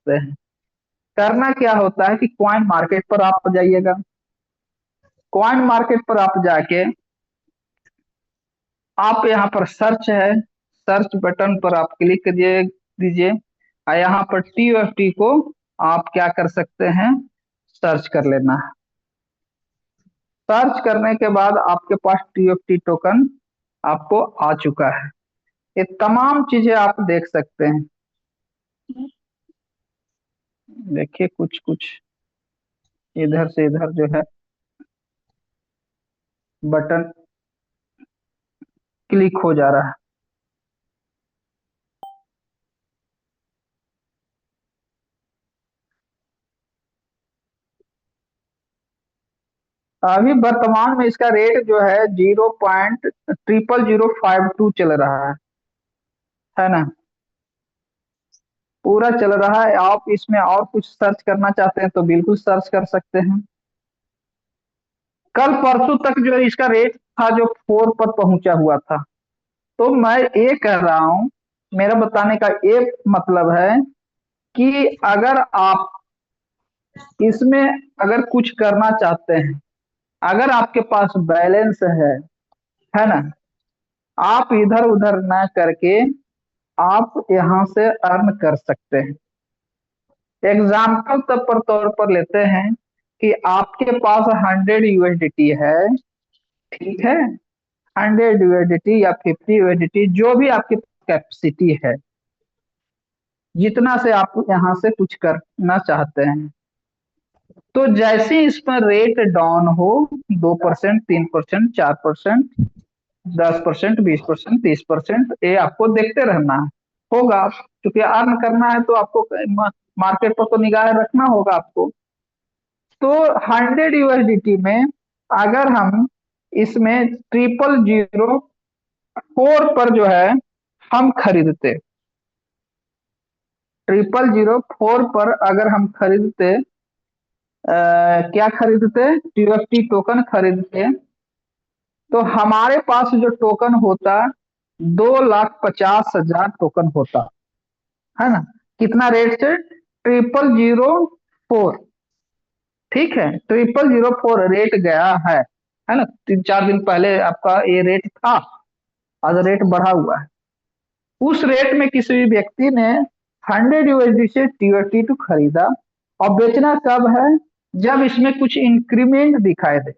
सकते हैं। करना क्या होता है कि कॉइन मार्केट पर आप जाइएगा। कॉइन मार्केट पर आप जाके आप यहाँ पर सर्च है, सर्च बटन पर आप क्लिक करिए दीजिए, और यहाँ पर टीयूएफटी को आप क्या कर सकते हैं, सर्च कर लेना है। सर्च करने के बाद आपके पास टीयूएफटी टोकन आपको आ चुका है। ये तमाम चीजें आप देख सकते हैं। देखिए कुछ कुछ इधर से इधर जो है बटन क्लिक हो जा रहा है। अभी वर्तमान में इसका रेट जो है 0.0052 चल रहा है ना। पूरा चल रहा है। आप इसमें और कुछ सर्च करना चाहते हैं तो बिल्कुल सर्च कर सकते हैं। कल परसों तक जो है इसका रेट था जो 4 पर पहुंचा हुआ था। तो मैं ये कह रहा हूं, मेरा बताने का ये मतलब है कि अगर आप इसमें अगर कुछ करना चाहते हैं, अगर आपके पास बैलेंस है ना, आप इधर उधर ना करके आप यहाँ से अर्न कर सकते हैं। एग्जाम्पल तब पर तौर पर लेते हैं कि आपके पास 100 यूएसडीटी है, ठीक है, 100 यूएसडीटी या 50 यूएसडीटी, जो भी आपकी कैपेसिटी है, जितना से आप यहाँ से कुछ करना चाहते हैं। तो जैसे इस पर रेट डाउन हो, 2%, 3%, 4%, 10%, 20%, 30%, ये आपको देखते रहना है। होगा, क्योंकि अर्न करना है तो आपको मार्केट पर तो निगाह रखना होगा आपको। तो 100 यूएसडीटी में अगर हम इसमें 0004 पर जो है हम खरीदते, 0004 पर अगर हम खरीदते, क्या खरीदते, टीएफटी टोकन खरीदते, तो हमारे पास जो टोकन होता 2,50,000 टोकन होता है ना। कितना रेट से, 0004, ठीक है, 0004 रेट गया है ना। 3-4 दिन पहले आपका ये रेट था, आज रेट बढ़ा हुआ है। उस रेट में किसी भी व्यक्ति ने 100 यूएसडी से टीओटी2 खरीदा, और बेचना कब है, जब इसमें कुछ इंक्रीमेंट दिखाई दे,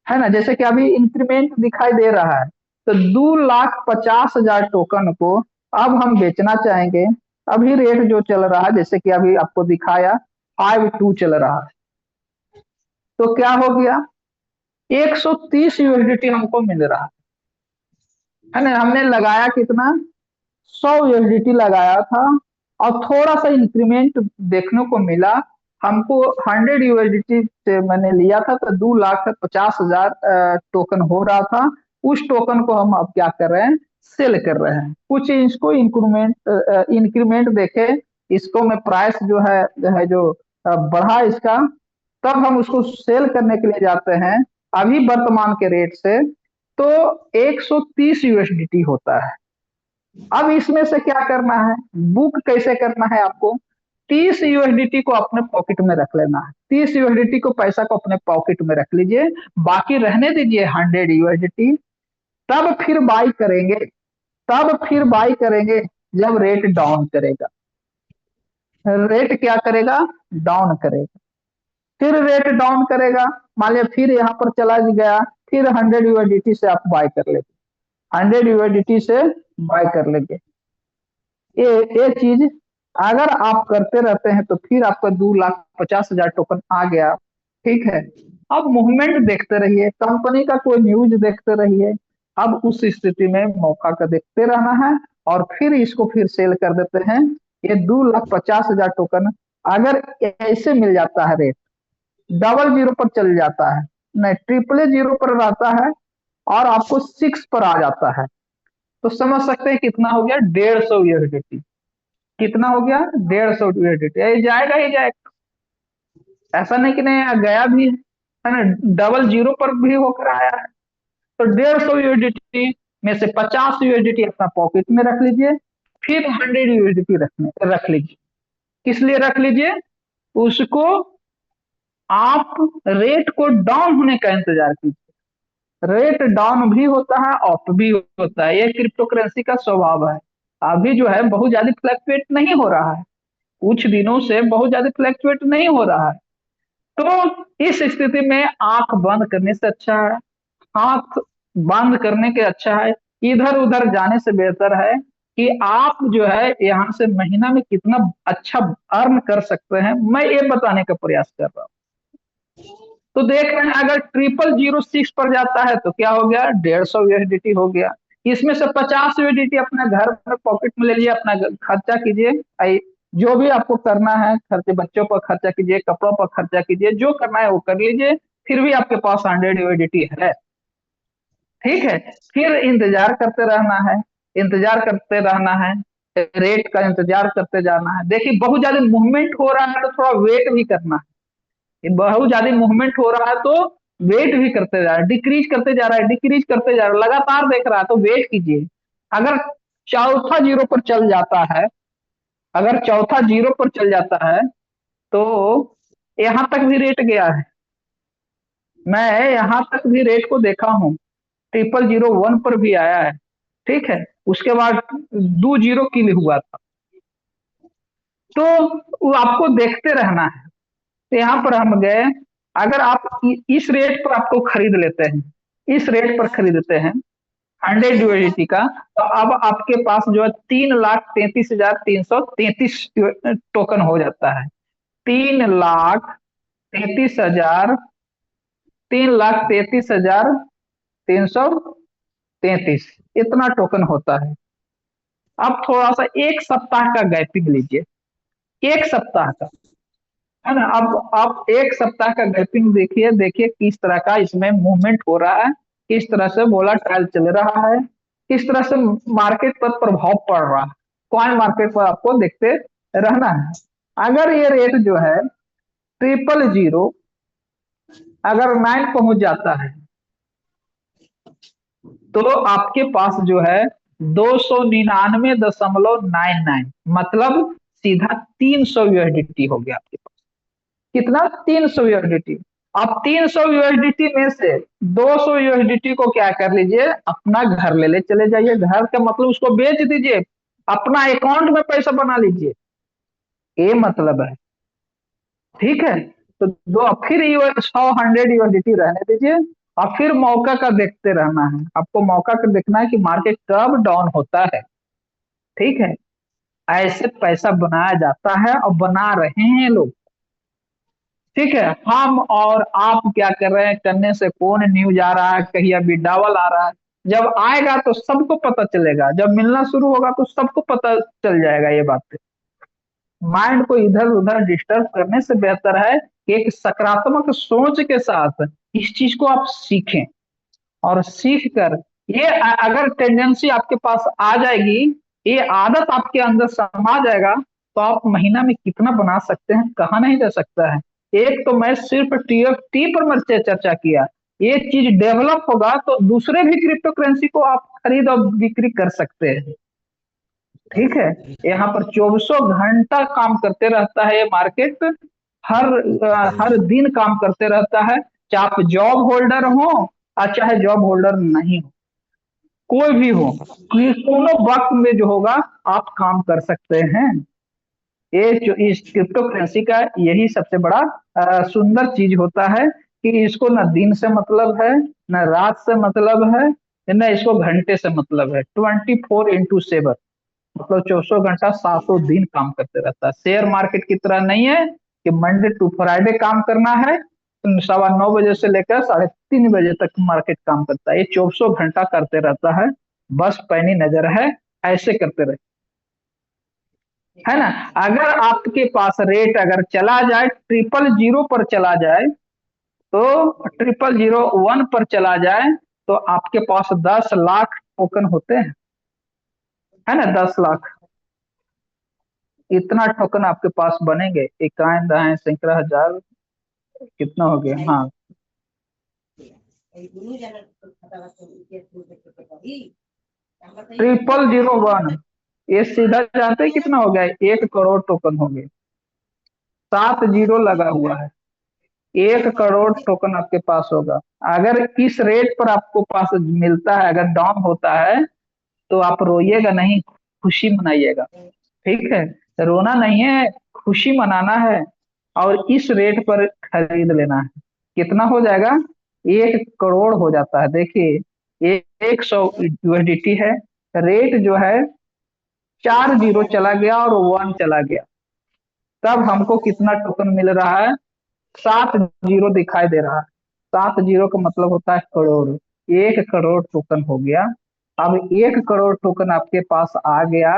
है ना। जैसे कि अभी इंक्रीमेंट दिखाई दे रहा है, तो 2,50,000 टोकन को अब हम बेचना चाहेंगे। अभी रेट जो चल रहा है, जैसे कि अभी आपको दिखाया 5.2 चल रहा है, तो क्या हो गया, 130 यूएसडीटी हमको मिल रहा है ना। हमने लगाया कितना, 100 यूएसडीटी लगाया था, और थोड़ा सा इंक्रीमेंट देखने को मिला हमको। 100 यूएसडीटी से मैंने लिया था, तो 2,50,000 टोकन हो रहा था। उस टोकन को हम अब क्या कर रहे हैं, सेल कर रहे हैं। कुछ इसको इंक्रीमेंट देखे, इसको में प्राइस जो बढ़ा इसका, तब हम उसको सेल करने के लिए जाते हैं। अभी वर्तमान के रेट से तो 130 यूएसडीटी होता है। अब इसमें से क्या करना है, बुक कैसे करना है आपको, 30 यूएसडीटी को अपने पॉकेट में रख लेना है। 30 यूएसडीटी को, पैसा को अपने पॉकेट में रख लीजिए, बाकी रहने दीजिए 100 यूएसडीटी। तब फिर बाई करेंगे, तब फिर बाई करेंगे जब रेट डाउन करेगा। रेट क्या करेगा, डाउन करेगा। फिर रेट डाउन करेगा, मान लिया फिर यहाँ पर चला गया, फिर 100 यूएसडीटी से आप बाय कर लेंगे, 100 यूएसडीटी से बाय कर लेंगे। ये चीज अगर आप करते रहते हैं तो फिर आपका 2,50,000 टोकन आ गया, ठीक है। अब मूवमेंट देखते रहिए, कंपनी का कोई न्यूज देखते रहिए। अब उस स्थिति में मौका का देखते रहना है, और फिर इसको फिर सेल कर देते हैं। ये 2,50,000 टोकन अगर ऐसे मिल जाता है, रेट डबल जीरो पर चल जाता है, नहीं ट्रिपल जीरो पर रहता है, और आपको 6 पर आ जाता है, तो समझ सकते हैं कितना हो गया, 150 यूएसडीटी। कितना हो गया, 150 यूएसडीटी। ये जाएगा ही जाएगा, ऐसा नहीं कि नहीं गया भी है ना, डबल जीरो पर भी होकर आया है। तो 150 यूएसडीटी में से 50 यूएसडीटी अपना पॉकेट में रख लीजिए, फिर 100 यूएसडीटी रख लीजिए। किस लिए रख लीजिए, उसको आप रेट को डाउन होने का इंतजार कीजिए। रेट डाउन भी होता है, अप भी होता है, ये क्रिप्टो करेंसी का स्वभाव है। अभी जो है बहुत ज्यादा फ्लक्चुएट नहीं हो रहा है, कुछ दिनों से बहुत ज्यादा फ्लक्चुएट नहीं हो रहा है। तो इस स्थिति में आंख बंद करने से अच्छा है, आंख बंद करने के अच्छा है, इधर उधर जाने से बेहतर है कि आप जो है यहाँ से महीना में कितना अच्छा अर्न कर सकते हैं, मैं ये बताने का प्रयास कर रहा हूँ। तो देख रहे हैं, अगर 0006 पर जाता है तो क्या हो गया, 150 यूएसडीटी हो गया। इसमें से 50 यूएसडीटी अपने घर में पॉकेट में ले लिए, अपना खर्चा कीजिए। जो भी आपको करना है, खर्चे बच्चों पर खर्चा कीजिए, कपड़ों पर खर्चा कीजिए, जो करना है वो कर लीजिए, फिर भी आपके पास 100 यूएसडीटी है। ठीक है, फिर इंतजार करते रहना है, इंतजार करते रहना है, रेट का इंतजार करते जाना है। देखिए बहुत ज्यादा मूवमेंट हो रहा है तो थोड़ा वेट भी करना है, बहुत ज्यादा मूवमेंट हो रहा है तो वेट भी करते जा रहा है, डिक्रीज करते जा रहा है, डिक्रीज करते जा रहा है, लगातार देख रहा है तो वेट कीजिए। अगर चौथा जीरो पर चल जाता है, अगर चौथा जीरो पर चल जाता है तो यहां तक भी रेट गया है, मैं यहां तक भी रेट को देखा हूं, 0001 पर भी आया है। ठीक है, उसके बाद 2 जीरो किल हुआ था। तो वो आपको देखते रहना है। तो यहाँ पर हम गए, अगर आप इस रेट पर आपको खरीद लेते हैं, इस रेट पर खरीदते हैं 100 यूएसडी का, तो अब आपके पास जो है 3,33,333 टोकन हो जाता है। 3,33,000, 3,33,333, इतना टोकन होता है। अब थोड़ा सा एक सप्ताह का गैपिंग लीजिए, एक सप्ताह का, है ना। अब आप एक सप्ताह का गैपिंग देखिए, देखिए किस तरह का इसमें मूवमेंट हो रहा है, किस तरह से वोलाटाइल चल रहा है, किस तरह से मार्केट पर प्रभाव पड़ रहा है, कॉइन मार्केट पर आपको देखते रहना है। अगर ये रेट जो है 000, अगर 9 पहुंच जाता है तो आपके पास जो है 299.99, मतलब सीधा 300 यूएसडीटी हो गया आपके पास। कितना, 300 यूएसडीटी। आप 300 यूएसडीटी में से 200 यूएसडीटी को क्या कर लीजिए, अपना घर ले ले चले जाइए, घर का मतलब उसको बेच दीजिए, अपना अकाउंट में पैसा बना लीजिए, ये मतलब है। ठीक है, तो दो फिर 100 यूएसडीटी रहने दीजिए, और फिर मौका का देखते रहना है, आपको मौका का देखना है कि मार्केट कब डाउन होता है। ठीक है, ऐसे पैसा बनाया जाता है और बना रहे हैं लोग। ठीक है, हम और आप क्या कर रहे हैं, करने से कौन न्यूज आ रहा है, कहीं अभी डबल आ रहा है, जब आएगा तो सबको पता चलेगा, जब मिलना शुरू होगा तो सबको पता चल जाएगा ये बात। माइंड को इधर उधर डिस्टर्ब करने से बेहतर है कि एक सकारात्मक सोच के साथ इस चीज को आप सीखें, और सीख कर ये अगर टेंडेंसी आपके पास आ जाएगी, ये आदत आपके अंदर समा जाएगा, तो आप महीना में कितना बना सकते हैं कहा नहीं जा सकता है। एक तो मैं सिर्फ टीएफटी पर मैं चर्चा किया, ये चीज डेवलप होगा तो दूसरे भी क्रिप्टो करेंसी को आप खरीद और बिक्री कर सकते हैं। ठीक है, यहाँ पर 24 घंटा काम करते रहता है ये मार्केट, हर हर दिन काम करते रहता है, चाहे आप जॉब होल्डर हो और चाहे जॉब होल्डर नहीं हो, कोई भी हो, दोनों वक्त में जो होगा आप काम कर सकते हैं। ये जो इस क्रिप्टो करेंसी का यही सबसे बड़ा सुंदर चीज होता है कि इसको ना दिन से मतलब है, ना रात से मतलब है, ना इसको घंटे से मतलब है, 24x7, मतलब 24 घंटा 700 दिन काम करते रहता है। शेयर मार्केट की तरह नहीं है कि मंडे टू फ्राइडे काम करना है, तो 9:15 बजे से लेकर 3:30 बजे तक मार्केट काम करता है, ये 24 घंटा करते रहता है। बस पैनी नजर है, ऐसे करते रहे, है ना। अगर आपके पास रेट अगर चला जाए, 000 पर चला जाए, तो 0001 पर चला जाए, तो आपके पास 10 लाख टोकन होते हैं, है ना, 10 लाख, इतना टोकन आपके पास बनेंगे, इक्यावन दाएं सैकड़ा हजार, कितना हो गया, हाँ। 0001, ये सीधा जानते हैं कितना हो गया, 1 करोड़ टोकन हो गए। 7 जीरो लगा हुआ है। 1 करोड़ टोकन आपके पास होगा। अगर इस रेट पर आपको पास मिलता है, अगर डाउन होता है, तो आप रोइएगा नहीं, खुशी मनाइएगा। ठीक है, रोना नहीं है, खुशी मनाना है। और इस रेट पर खरीद लेना है। कितना हो जाएगा? 1 करोड़ हो जाता है। देखिए, 100 USDT है। रेट जो है 4 जीरो चला गया और 1 चला गया, तब हमको कितना टोकन मिल रहा है? 7 जीरो दिखाई दे रहा है। 7 जीरो का मतलब होता है करोड़। 1 करोड़ टोकन हो गया। अब 1 करोड़ टोकन आपके पास आ गया।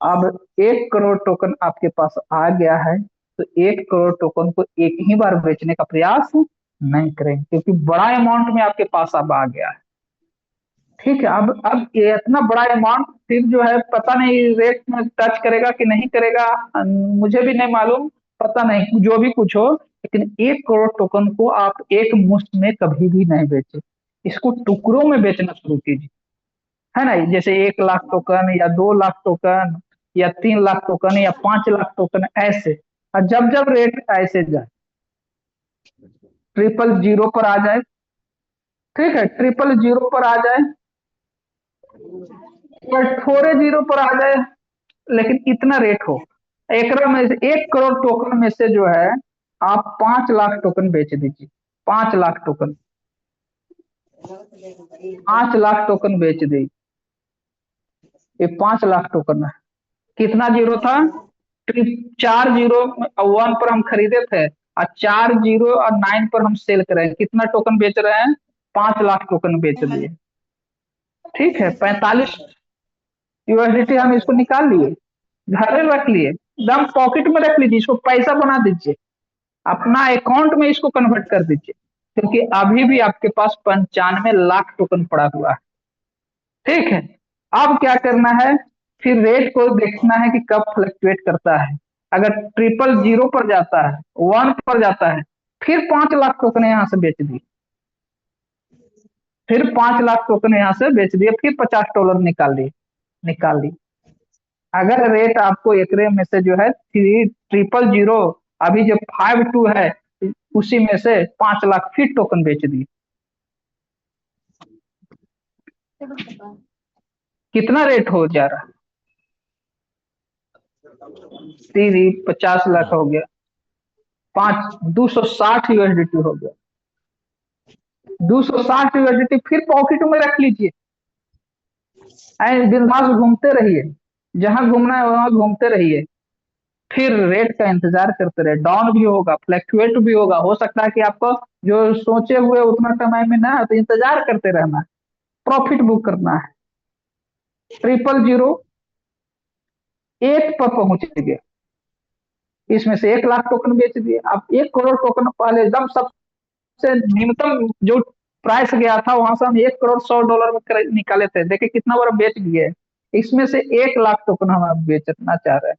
अब 1 करोड़ टोकन आपके पास आ गया है, तो 1 करोड़ टोकन को एक ही बार बेचने का प्रयास नहीं करें, क्योंकि बड़ा अमाउंट में आपके पास अब आ गया है। ठीक है, अब ये इतना बड़ा अमाउंट फिर जो है पता नहीं रेट में टच करेगा कि नहीं करेगा। मुझे भी नहीं मालूम, पता नहीं, जो भी कुछ हो। लेकिन 1 करोड़ टोकन को आप एक मुश्त में कभी भी नहीं बेचे। इसको टुकड़ों में बेचना शुरू कीजिए। है ना, जैसे 1 लाख टोकन या 2 लाख टोकन या 3 लाख टोकन या 5 लाख टोकन, ऐसे। और जब जब रेट ऐसे जाए, ट्रिपल जीरो पर आ जाए। ठीक है, ट्रिपल जीरो पर आ जाए या थोड़े जीरो पर आ जाए, लेकिन इतना रेट हो। एक में से 1 करोड़ टोकन में से जो है आप 5 लाख टोकन बेच दीजिए। 5 लाख टोकन, 5 लाख टोकन बेच दी। ये 5 लाख टोकन है। कितना जीरो था? 4 जीरो 1 पर हम खरीदे थे, और 4 जीरो और 9 पर हम सेल कर रहे हैं। कितना टोकन बेच रहे हैं? 5 लाख टोकन बेच दिए। ठीक है, 45 USDT हम इसको निकाल लिए, घर में रख लिए, एकदम पॉकेट में रख लीजिए, इसको पैसा बना दीजिए, अपना अकाउंट में इसको कन्वर्ट कर दीजिए। क्योंकि अभी भी आपके पास 95 लाख टोकन पड़ा हुआ है। ठीक है, अब क्या करना है? फिर रेट को देखना है कि कब फ्लक्चुएट करता है। अगर ट्रिपल जीरो पर जाता है, 1 पर जाता है, फिर 5 लाख टोकन यहाँ से बेच दिए। फिर 5 लाख टोकन यहाँ से बेच दिए, फिर $50 निकाल लिए। निकाल ली। अगर रेट आपको एकरे में से जो है 3 ट्रिपल जीरो, अभी जो 5 2 है, उसी में से 5 लाख फिर टोकन बेच दिए। कितना रेट हो जा रहा है? 50 लाख हो गया। 260 USDT हो गया। 260 USDT फिर पॉकेट में रख लीजिए। बिंदास घूमते रहिए, जहां घूमना है वहां घूमते रहिए। फिर रेट का इंतजार करते रहे, डाउन भी होगा, फ्लैक्चुएट भी होगा। हो सकता है कि आपको जो सोचे हुए उतना समय में ना है, तो इंतजार करते रहना है, प्रॉफिट बुक करना है। ट्रिपल जीरो 1 पर पहुंच गए, इसमें से 1 लाख टोकन बेच दिए। आप 1 करोड़ टोकन पहले एकदम सबसे न्यूनतम जो प्राइस गया था, वहां से हम 1 करोड़ 100 डॉलर में निकाले थे। देखिए कितना बड़ा बेच गए। इसमें से 1 लाख टोकन हम अब बेचना चाह रहे हैं।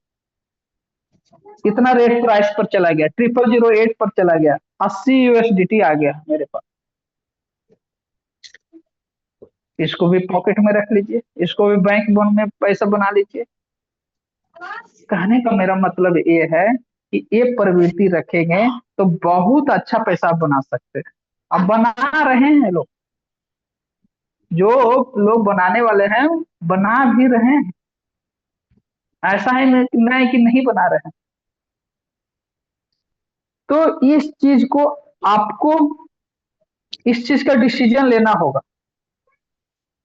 कितना रेट प्राइस पर चला गया? 0008 पर चला गया। 80 USDT आ गया मेरे पास। इसको भी पॉकेट में रख लीजिए, इसको भी बैंक बोन में पैसा बना लीजिए। कहने का मेरा मतलब ये है कि ये प्रवृत्ति रखेंगे तो बहुत अच्छा पैसा बना सकते हैं। अब बना रहे हैं लोग, जो लोग बनाने वाले हैं बना भी रहे हैं। ऐसा है नहीं कि नहीं बना रहे हैं। तो इस चीज को आपको, इस चीज का डिसीजन लेना होगा,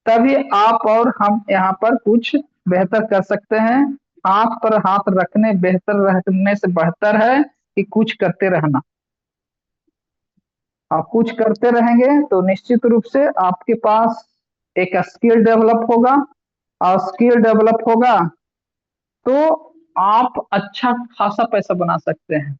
तभी आप और हम यहाँ पर कुछ बेहतर कर सकते हैं। हाथ पर हाथ रखने बेहतर रखने से बेहतर है कि कुछ करते रहना। आप कुछ करते रहेंगे तो निश्चित रूप से आपके पास एक स्किल डेवलप होगा, और स्किल डेवलप होगा तो आप अच्छा खासा पैसा बना सकते हैं।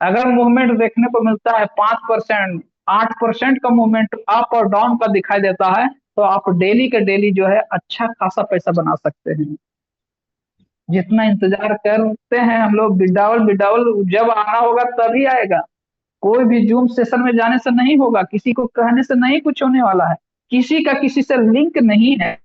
अगर मूवमेंट देखने को मिलता है 5%, 8% का मूवमेंट अप और डाउन का दिखाई देता है, तो आप डेली के डेली जो है अच्छा खासा पैसा बना सकते हैं। जितना इंतजार करते हैं हम लोग, विड्रॉवल विड्रॉवल जब आना होगा तभी आएगा। कोई भी जूम सेशन में जाने से नहीं होगा, किसी को कहने से नहीं कुछ होने वाला है, किसी का किसी से लिंक नहीं है।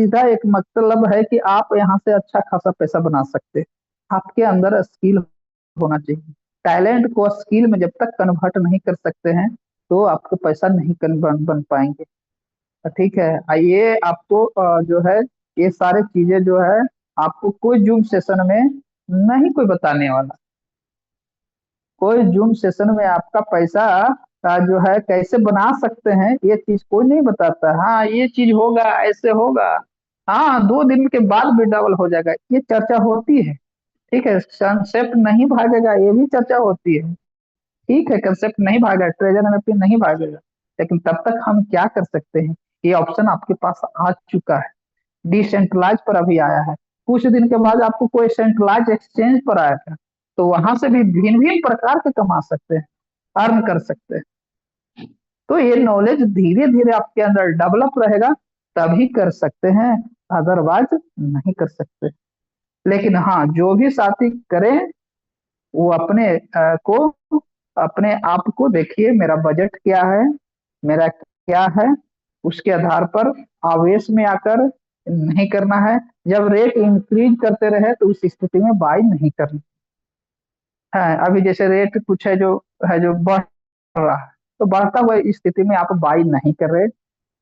सीधा एक मतलब है कि आप यहाँ से अच्छा खासा पैसा बना सकते हैं। आपके अंदर स्किल होना चाहिए। टैलेंट को स्किल में जब तक कन्वर्ट नहीं कर सकते हैं तो आपको पैसा नहीं बन पाएंगे। ठीक है। ये आपको जो है ये सारे चीजें जो है आपको कोई जूम सेशन में नहीं कोई बताने वाला। कोई जूम सेशन में आपका पैसा जो है कैसे बना सकते हैं ये चीज कोई नहीं बताता। हाँ ये चीज होगा, ऐसे होगा, हाँ 2 दिन के बाद भी डबल हो जाएगा, ये चर्चा होती है। ठीक है, कंसेप्ट नहीं भागेगा, ये भी चर्चा होती है। ठीक है, कंसेप्ट नहीं भागा, ट्रेजर एनएफटी नहीं भागेगा, लेकिन तब तक हम क्या कर सकते हैं? ये ऑप्शन आपके पास आ चुका है। डिसेंट्रलाइज पर अभी आया है। कुछ दिन के बाद आपको कोई सेंट्रलाइज एक्सचेंज पर आएगा, तो वहां से भी भिन्न भिन्न प्रकार के कमा सकते हैं, अर्न कर सकते हैं। तो ये नॉलेज धीरे धीरे आपके अंदर डेवलप रहेगा, तभी कर सकते हैं, अदरवाइज नहीं कर सकते। लेकिन हाँ, जो भी साथी करें वो को अपने आप को देखिए, मेरा बजट क्या है, मेरा क्या है, उसके आधार पर आवेश में आकर नहीं करना है। जब रेट इंक्रीज करते रहे तो उस स्थिति में बाई नहीं करना है। अभी जैसे रेट कुछ है जो बढ़ रहा है, तो बढ़ता हुआ स्थिति में आप बाई नहीं कर रहे,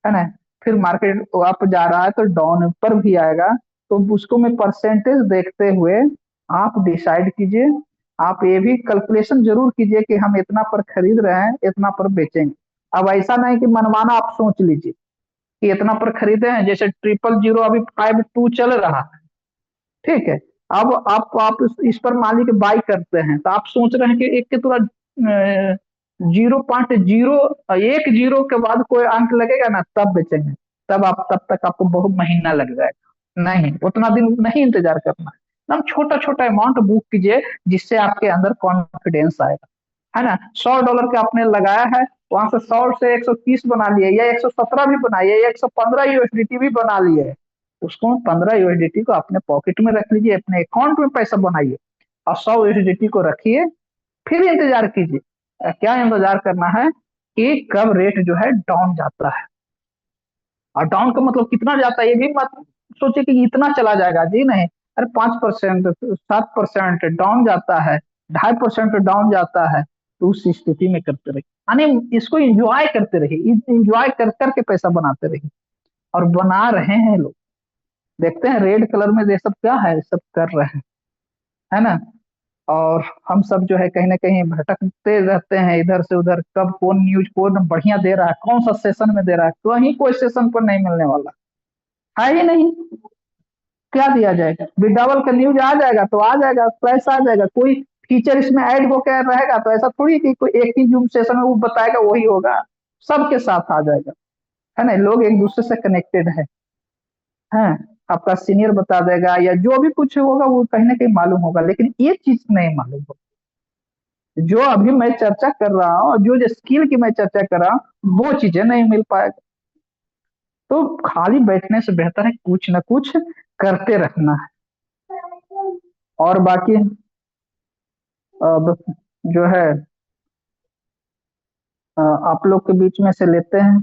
है ना। फिर मार्केट अप जा रहा है तो डाउन पर भी आएगा, तो उसको मैं परसेंटेज देखते हुए आप डिसाइड कीजिए। आप ये भी कैलकुलेशन जरूर कीजिए कि हम इतना पर खरीद रहे हैं, इतना पर बेचेंगे। अब ऐसा नहीं कि मनमाना आप सोच लीजिए कि इतना पर खरीदे हैं, जैसे 000 अभी 52 चल रहा है। ठीक है। अब आप इस पर मान लीजिए बाई करते हैं, तो आप सोच रहे हैं कि एक के तुरंत 0.0 एक जीरो के बाद कोई अंक लगेगा ना तब बेचेंगे। तब तक आपको बहुत महीना लग जाएगा। नहीं, उतना दिन नहीं इंतजार करना है। हम छोटा छोटा अमाउंट बुक कीजिए, जिससे आपके अंदर कॉन्फिडेंस आएगा, है ना। $100 का आपने लगाया है, वहां से 100 से 130 बना लिए, या 117 भी बनाइए, या 115 यूएसडीटी भी बना लिए, उसको 15 यूएसडीटी को अपने पॉकेट में रख लीजिए, अपने अकाउंट में पैसा बनाइए, और 100 यूएसडीटी को रखिए। फिर इंतजार कीजिए। क्या इंतजार करना है कि कब रेट जो है डाउन जाता है। और डाउन का मतलब कितना जाता है ये भी मत सोचे कि इतना चला जाएगा, जी नहीं। अरे 5%, 7% डाउन जाता है, 2.5% डाउन जाता है, तो उस स्थिति में करते रहिए, यानी इसको इंजॉय करते रहिए, इंजॉय कर करके पैसा बनाते रहिए। और बना रहे हैं लोग, देखते हैं रेड कलर में ये सब क्या है, सब कर रहे हैं, है ना। और हम सब जो है कहीं ना कहीं भटकते रहते हैं इधर से उधर, कब कौन न्यूज कौन बढ़िया दे रहा है, कौन सा सेशन में दे रहा है, कहीं कोई सेशन पर नहीं मिलने वाला है ही नहीं। क्या दिया जाएगा? विड्रावल का न्यूज आ जाएगा तो आ जाएगा, पैसा आ जाएगा, कोई फीचर इसमें ऐड होकर रहेगा तो ऐसा थोड़ी कि कोई एक ही जूम सेशन में वो बताएगा वही होगा, सबके साथ आ जाएगा, है ना। लोग एक दूसरे से कनेक्टेड है। आपका सीनियर बता देगा, या जो भी कुछ होगा वो कहीं ना कहीं मालूम होगा, लेकिन ये चीज नहीं मालूम होगा। जो अभी मैं चर्चा कर रहा हूँ और जो स्किल की मैं चर्चा कर रहा हूँ वो चीजें नहीं मिल पाएगा। तो खाली बैठने से बेहतर है कुछ ना कुछ करते रहना है। और बाकी अब जो है आप लोग के बीच में से लेते हैं।